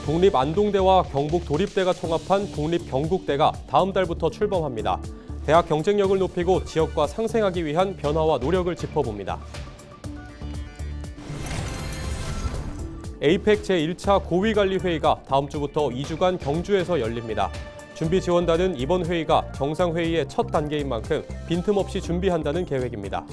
국립안동대와 경북도립대가 통합한 국립경북대가 다음 달부터 출범합니다. 대학 경쟁력을 높이고 지역과 상생하기 위한 변화와 노력을 짚어봅니다. 에이펙 제1차 고위관리회의가 다음 주부터 2주간 경주에서 열립니다. 준비지원단은 이번 회의가 정상회의의 첫 단계인 만큼 빈틈없이 준비한다는 계획입니다.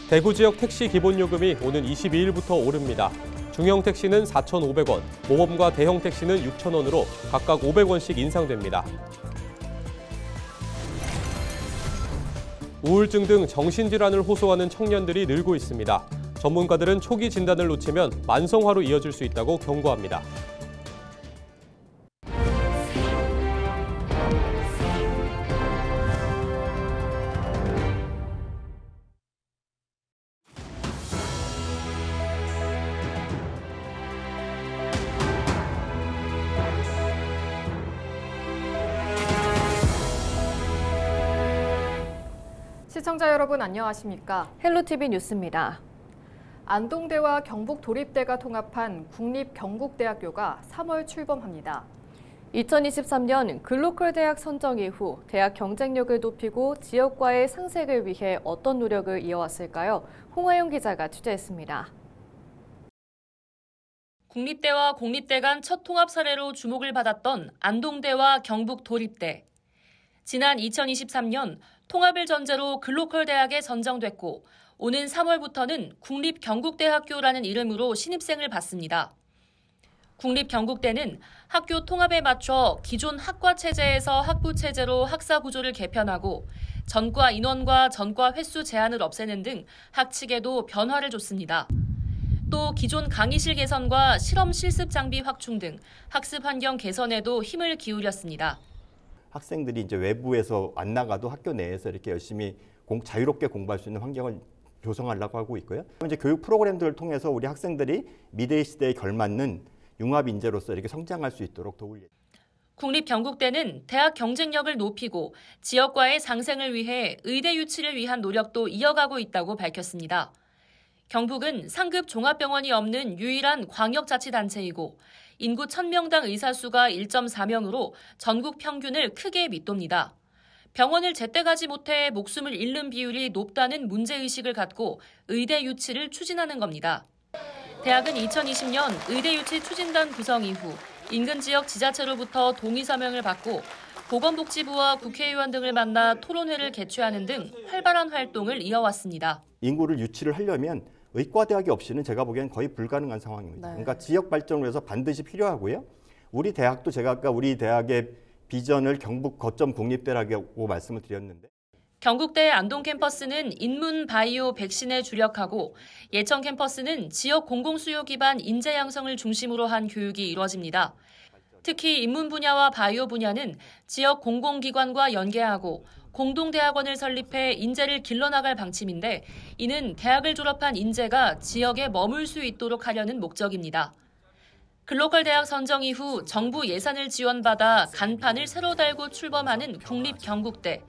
대구 지역 택시 기본요금이 오는 22일부터 오릅니다. 중형 택시는 4,500원, 모범과 대형 택시는 6,000원으로 각각 500원씩 인상됩니다. 우울증 등 정신질환을 호소하는 청년들이 늘고 있습니다. 전문가들은 초기 진단을 놓치면 만성화로 이어질 수 있다고 경고합니다. 시청자 여러분 안녕하십니까? 헬로티비 뉴스입니다. 안동대와 경북도립대가 통합한 국립경북대학교가 3월 출범합니다. 2023년 글로컬 대학 선정 이후 대학 경쟁력을 높이고 지역과의 상생을 위해 어떤 노력을 이어왔을까요? 홍하영 기자가 취재했습니다. 국립대와 공립대 간 첫 통합 사례로 주목을 받았던 안동대와 경북도립대. 지난 2023년 통합을 전제로 글로컬 대학에 선정됐고 오는 3월부터는 국립경북대학교라는 이름으로 신입생을 받습니다. 국립경북대는 학교 통합에 맞춰 기존 학과 체제에서 학부 체제로 학사 구조를 개편하고 전과 인원과 전과 횟수 제한을 없애는 등 학칙에도 변화를 줬습니다. 또 기존 강의실 개선과 실험 실습 장비 확충 등 학습 환경 개선에도 힘을 기울였습니다. 학생들이 이제 외부에서 안 나가도 학교 내에서 이렇게 열심히 자유롭게 공부할 수 있는 환경을 조성하려고 하고 있고요. 이제 교육 프로그램들을 통해서 우리 학생들이 미래 시대에 걸맞는 융합 인재로서 이렇게 성장할 수 있도록 도울 예정입니다. 국립경북대는 대학 경쟁력을 높이고 지역과의 상생을 위해 의대 유치를 위한 노력도 이어가고 있다고 밝혔습니다. 경북은 상급 종합병원이 없는 유일한 광역자치단체이고 인구 1000명당 의사 수가 1.4명으로 전국 평균을 크게 밑돕니다. 병원을 제때 가지 못해 목숨을 잃는 비율이 높다는 문제의식을 갖고 의대 유치를 추진하는 겁니다. 대학은 2020년 의대 유치 추진단 구성 이후 인근 지역 지자체로부터 동의 서명을 받고 보건복지부와 국회의원 등을 만나 토론회를 개최하는 등 활발한 활동을 이어왔습니다. 인구를 유치를 하려면 의과대학이 없이는 제가 보기엔 거의 불가능한 상황입니다. 네. 그러니까 지역 발전을 위해서 반드시 필요하고요. 우리 대학도 제가 아까 우리 대학의 비전을 경북 거점 국립대라고 말씀을 드렸는데 경북대 안동 캠퍼스는 인문 바이오 백신에 주력하고 예천 캠퍼스는 지역 공공수요 기반 인재 양성을 중심으로 한 교육이 이루어집니다. 특히 인문 분야와 바이오 분야는 지역 공공기관과 연계하고 공동대학원을 설립해 인재를 길러나갈 방침인데 이는 대학을 졸업한 인재가 지역에 머물 수 있도록 하려는 목적입니다. 글로컬 대학 선정 이후 정부 예산을 지원받아 간판을 새로 달고 출범하는 국립경북대.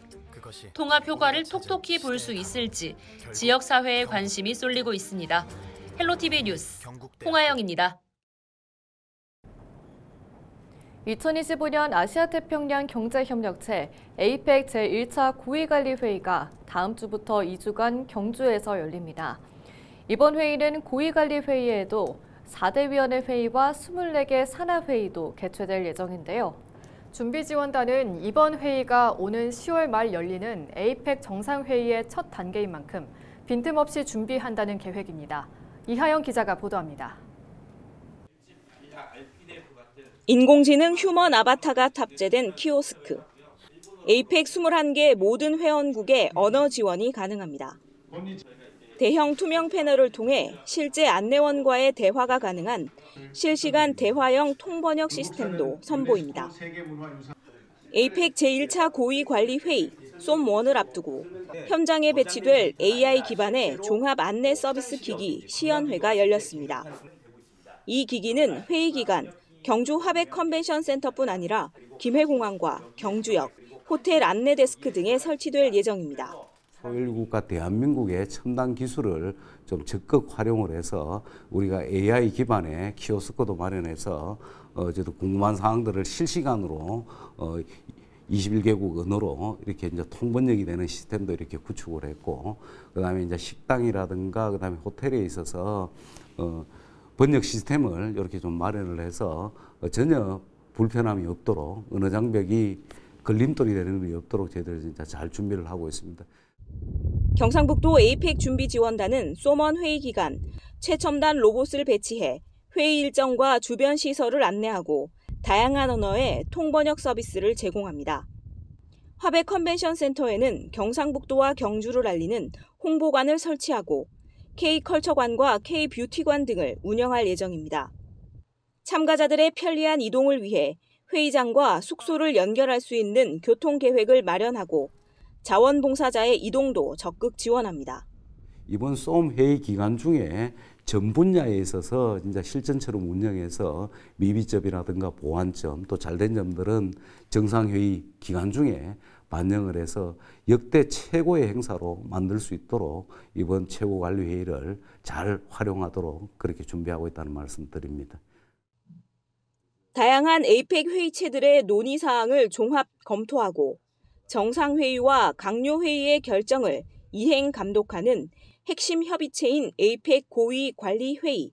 통합 효과를 톡톡히 볼 수 있을지 지역사회에 관심이 쏠리고 있습니다. 헬로티비 뉴스 홍하영입니다. 2025년 아시아태평양 경제협력체 에이펙 제1차 고위관리회의가 다음 주부터 2주간 경주에서 열립니다. 이번 회의는 고위관리회의에도 4대 위원회 회의와 24개 산하회의도 개최될 예정인데요. 준비지원단은 이번 회의가 오는 10월 말 열리는 에이펙 정상회의의 첫 단계인 만큼 빈틈없이 준비한다는 계획입니다. 이하영 기자가 보도합니다. 인공지능 휴먼 아바타가 탑재된 키오스크. 에이펙 21개 모든 회원국의 언어 지원이 가능합니다. 대형 투명 패널을 통해 실제 안내원과의 대화가 가능한 실시간 대화형 통번역 시스템도 선보입니다. 에이펙 제1차 고위관리회의 솜1을 앞두고 현장에 배치될 AI 기반의 종합 안내 서비스 기기 시연회가 열렸습니다. 이 기기는 회의 기간 경주 화백 컨벤션 센터뿐 아니라 김해공항과 경주역, 호텔 안내 데스크 등에 설치될 예정입니다. 소1국가 대한민국의 첨단 기술을 좀 적극 활용을 해서 우리가 AI 기반의 키오스크도 마련해서 저도 궁금한 사항들을 실시간으로 21개국 언어로 이렇게 이제 통번역이 되는 시스템도 이렇게 구축을 했고, 그다음에 이제 식당이라든가 그다음에 호텔에 있어서 번역 시스템을 이렇게 좀 마련을 해서 전혀 불편함이 없도록, 언어 장벽이 걸림돌이 되는 일이 없도록 저희들이 진짜 잘 준비를 하고 있습니다. 경상북도 에이펙 준비지원단은 소먼 회의 기간 최첨단 로봇을 배치해 회의 일정과 주변 시설을 안내하고 다양한 언어의 통번역 서비스를 제공합니다. 화백 컨벤션 센터에는 경상북도와 경주를 알리는 홍보관을 설치하고 K컬처관과 K뷰티관 등을 운영할 예정입니다. 참가자들의 편리한 이동을 위해 회의장과 숙소를 연결할 수 있는 교통계획을 마련하고 자원봉사자의 이동도 적극 지원합니다. 이번 솜 회의 기간 중에 전 분야에 있어서 진짜 실전처럼 운영해서 미비점이라든가 보완점 또 잘된 점들은 정상회의 기간 중에 반영을 해서 역대 최고의 행사로 만들 수 있도록 이번 최고관리회의를 잘 활용하도록 그렇게 준비하고 있다는 말씀 드립니다. 다양한 에이펙 회의체들의 논의사항을 종합 검토하고 정상회의와 강요회의의 결정을 이행 감독하는 핵심 협의체인 에이펙 고위관리회의.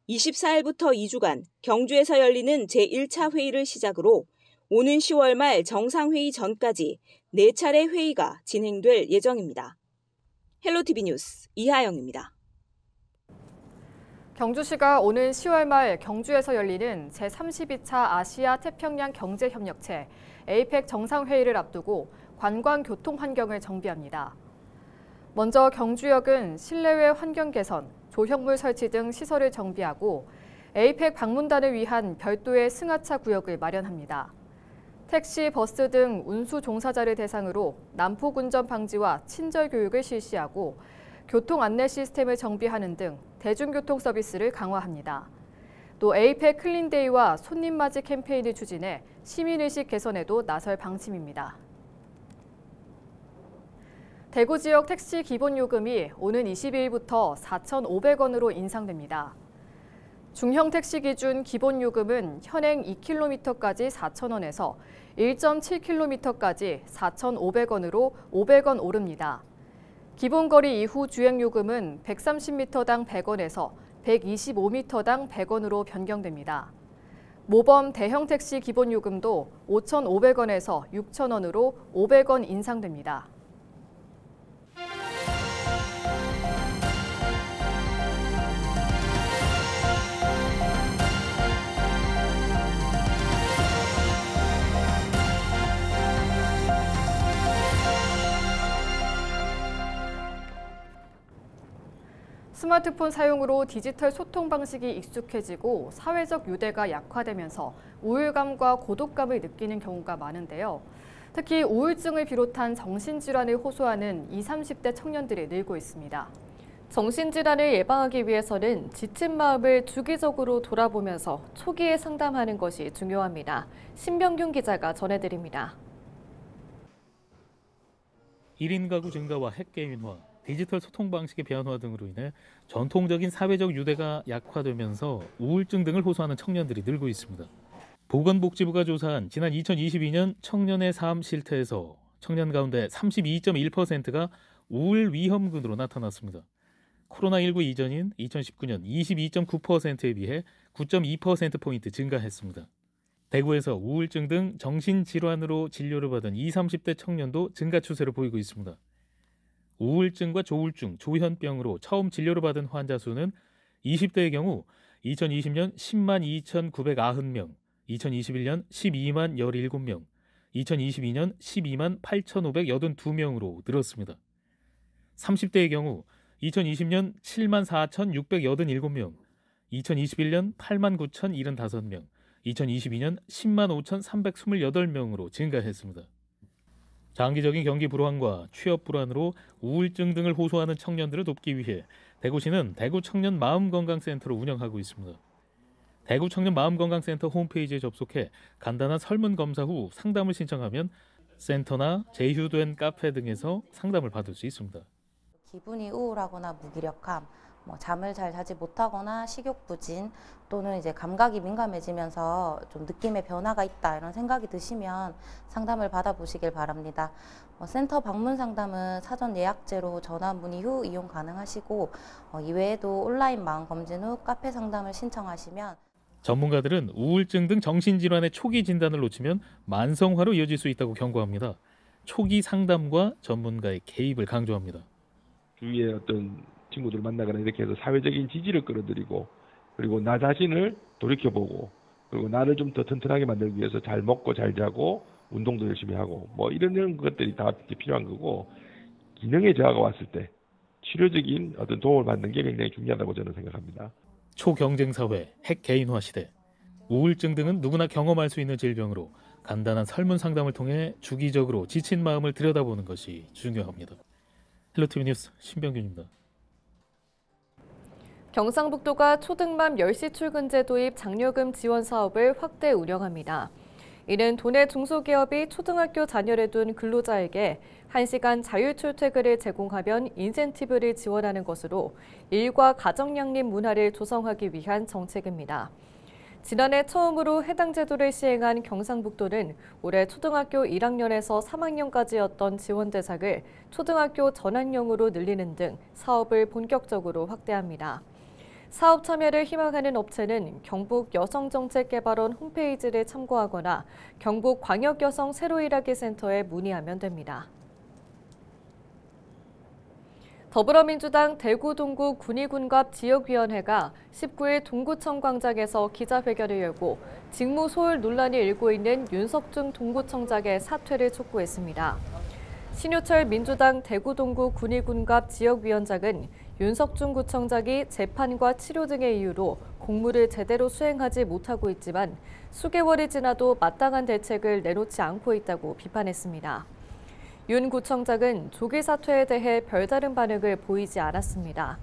24일부터 2주간 경주에서 열리는 제1차 회의를 시작으로 오는 10월 말 정상회의 전까지 4차례 회의가 진행될 예정입니다. 헬로티비 뉴스 이하영입니다. 경주시가 오는 10월 말 경주에서 열리는 제32차 아시아 태평양 경제협력체 에이펙 정상회의를 앞두고 관광교통 환경을 정비합니다. 먼저 경주역은 실내외 환경 개선, 조형물 설치 등 시설을 정비하고 에이펙 방문단을 위한 별도의 승하차 구역을 마련합니다. 택시, 버스 등 운수 종사자를 대상으로 난폭 운전 방지와 친절 교육을 실시하고 교통 안내 시스템을 정비하는 등 대중교통 서비스를 강화합니다. 또 에이펙 클린데이와 손님 맞이 캠페인을 추진해 시민의식 개선에도 나설 방침입니다. 대구 지역 택시 기본요금이 오는 22일부터 4,500원으로 인상됩니다. 중형 택시 기준 기본요금은 현행 2km까지 4,000원에서 1.7km까지 4,500원으로 500원 오릅니다. 기본거리 이후 주행요금은 130m당 100원에서 125m당 100원으로 변경됩니다. 모범 대형 택시 기본요금도 5,500원에서 6,000원으로 500원 인상됩니다. 스마트폰 사용으로 디지털 소통 방식이 익숙해지고 사회적 유대가 약화되면서 우울감과 고독감을 느끼는 경우가 많은데요. 특히 우울증을 비롯한 정신질환을 호소하는 20, 30대 청년들이 늘고 있습니다. 정신질환을 예방하기 위해서는 지친 마음을 주기적으로 돌아보면서 초기에 상담하는 것이 중요합니다. 신병균 기자가 전해드립니다. 1인 가구 증가와 핵개인화, 디지털 소통 방식의 변화 등으로 인해 전통적인 사회적 유대가 약화되면서 우울증 등을 호소하는 청년들이 늘고 있습니다. 보건복지부가 조사한 지난 2022년 청년의 삶 실태에서 청년 가운데 32.1%가 우울 위험군으로 나타났습니다. 코로나19 이전인 2019년 22.9%에 비해 9.2%포인트 증가했습니다. 대구에서 우울증 등 정신질환으로 진료를 받은 20, 30대 청년도 증가 추세를 보이고 있습니다. 우울증과 조울증, 조현병으로 처음 진료를 받은 환자 수는 20대의 경우 2020년 10만 2,990명, 2021년 12만 17명, 2022년 12만 8,582명으로 늘었습니다. 30대의 경우 2020년 7만 4,687명, 2021년 8만 9,075명, 2022년 10만 5,328명으로 증가했습니다. 장기적인 경기 불황과 취업 불안으로 우울증 등을 호소하는 청년들을 돕기 위해 대구시는 대구 청년 마음건강센터를 운영하고 있습니다. 대구 청년 마음건강센터 홈페이지에 접속해 간단한 설문 검사 후 상담을 신청하면 센터나 제휴된 카페 등에서 상담을 받을 수 있습니다. 기분이 우울하거나 무기력함, 잠을 잘 자지 못하거나 식욕 부진 또는 이제 감각이 민감해지면서 좀 느낌의 변화가 있다 이런 생각이 드시면 상담을 받아보시길 바랍니다. 센터 방문 상담은 사전 예약제로 전화 문의 후 이용 가능하시고 이외에도 온라인 마음 검진 후 카페 상담을 신청하시면 전문가들은 우울증 등 정신질환의 초기 진단을 놓치면 만성화로 이어질 수 있다고 경고합니다. 초기 상담과 전문가의 개입을 강조합니다. 주위에 어떤 친구들 만나거나 이렇게 해서 사회적인 지지를 끌어들이고 그리고 나 자신을 돌이켜보고 그리고 나를 좀 더 튼튼하게 만들기 위해서 잘 먹고 잘 자고 운동도 열심히 하고 이런 것들이 다 필요한 거고 기능의 저하가 왔을 때 치료적인 어떤 도움을 받는 게 굉장히 중요하다고 저는 생각합니다. 초경쟁 사회, 핵개인화 시대, 우울증 등은 누구나 경험할 수 있는 질병으로 간단한 설문 상담을 통해 주기적으로 지친 마음을 들여다보는 것이 중요합니다. 헬로티비 뉴스 신병균입니다. 경상북도가 초등맘 10시 출근제 도입 장려금 지원 사업을 확대 운영합니다. 이는 도내 중소기업이 초등학교 자녀를 둔 근로자에게 1시간 자율출퇴근을 제공하면 인센티브를 지원하는 것으로 일과 가정양립 문화를 조성하기 위한 정책입니다. 지난해 처음으로 해당 제도를 시행한 경상북도는 올해 초등학교 1학년에서 3학년까지였던 지원 대상을 초등학교 전환형으로 늘리는 등 사업을 본격적으로 확대합니다. 사업 참여를 희망하는 업체는 경북여성정책개발원 홈페이지를 참고하거나 경북광역여성 새로일하기 센터에 문의하면 됩니다. 더불어민주당 대구 동구 군의군갑 지역위원회가 19일 동구청 광장에서 기자회견을 열고 직무 소홀 논란이 일고 있는 윤석중 동구청장의 사퇴를 촉구했습니다. 신효철 민주당 대구 동구 군의군갑 지역위원장은 윤석중 구청장이 재판과 치료 등의 이유로 공무를 제대로 수행하지 못하고 있지만 수개월이 지나도 마땅한 대책을 내놓지 않고 있다고 비판했습니다. 윤 구청장은 조기 사퇴에 대해 별다른 반응을 보이지 않았습니다.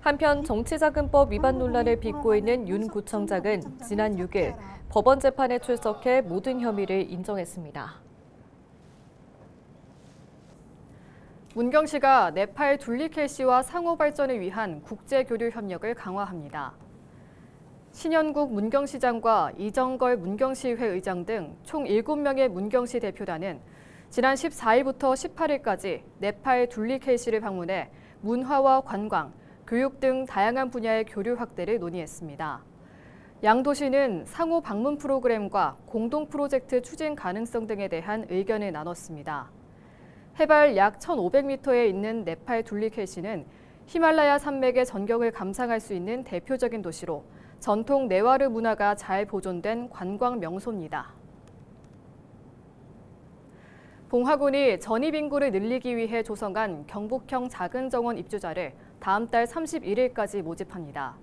한편 정치자금법 위반 논란을 빚고 있는 윤 구청장은 지난 6일 법원 재판에 출석해 모든 혐의를 인정했습니다. 문경시가 네팔 둘리켈시와 상호 발전을 위한 국제교류 협력을 강화합니다. 신현국 문경시장과 이정걸 문경시의회 의장 등 총 7명의 문경시 대표단은 지난 14일부터 18일까지 네팔 둘리켈시를 방문해 문화와 관광, 교육 등 다양한 분야의 교류 확대를 논의했습니다. 양 도시는 상호 방문 프로그램과 공동 프로젝트 추진 가능성 등에 대한 의견을 나눴습니다. 해발 약 1,500m에 있는 네팔 둘리켈시는 히말라야 산맥의 전경을 감상할 수 있는 대표적인 도시로 전통 네와르 문화가 잘 보존된 관광 명소입니다. 봉화군이 전입 인구를 늘리기 위해 조성한 경북형 작은 정원 입주자를 다음 달 31일까지 모집합니다.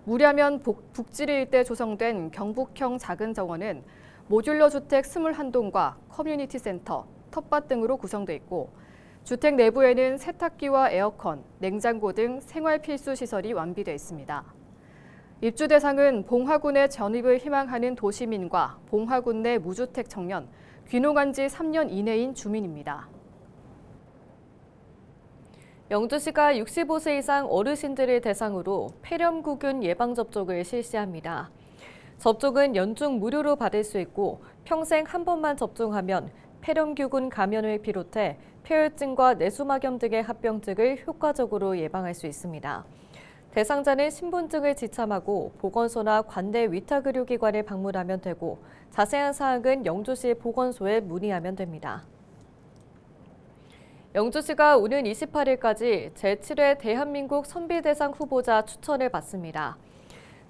무ля면 북지리 일대 조성된 경북형 작은 정원은 모듈러 주택 21동과 커뮤니티 센터, 텃밭 등으로 구성돼 있고 주택 내부에는 세탁기와 에어컨, 냉장고 등 생활 필수 시설이 완비돼 있습니다. 입주 대상은 봉화군의 전입을 희망하는 도시민과 봉화군 내 무주택 청년, 귀농한 지 3년 이내인 주민입니다. 영주시가 65세 이상 어르신들을 대상으로 폐렴구균 예방접종을 실시합니다. 접종은 연중 무료로 받을 수 있고 평생 한 번만 접종하면 폐렴규균 감염을 비롯해 폐혈증과 내수막염 등의 합병증을 효과적으로 예방할 수 있습니다. 대상자는 신분증을 지참하고 보건소나 관내 위탁의료기관에 방문하면 되고 자세한 사항은 영주시 보건소에 문의하면 됩니다. 영주시가 오는 28일까지 제7회 대한민국 선비대상 후보자 추천을 받습니다.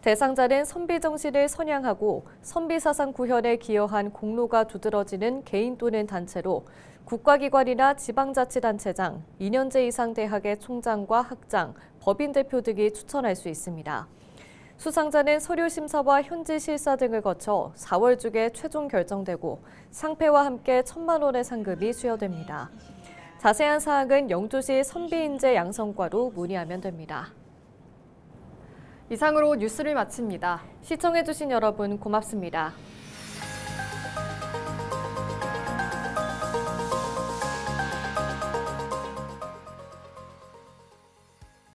대상자는 선비 정신을 선양하고 선비사상 구현에 기여한 공로가 두드러지는 개인 또는 단체로 국가기관이나 지방자치단체장, 2년제 이상 대학의 총장과 학장, 법인 대표 등이 추천할 수 있습니다. 수상자는 서류 심사와 현지 실사 등을 거쳐 4월 중에 최종 결정되고 상패와 함께 1,000만 원의 상금이 수여됩니다. 자세한 사항은 영주시 선비인재 양성과로 문의하면 됩니다. 이상으로 뉴스를 마칩니다. 시청해주신 여러분 고맙습니다.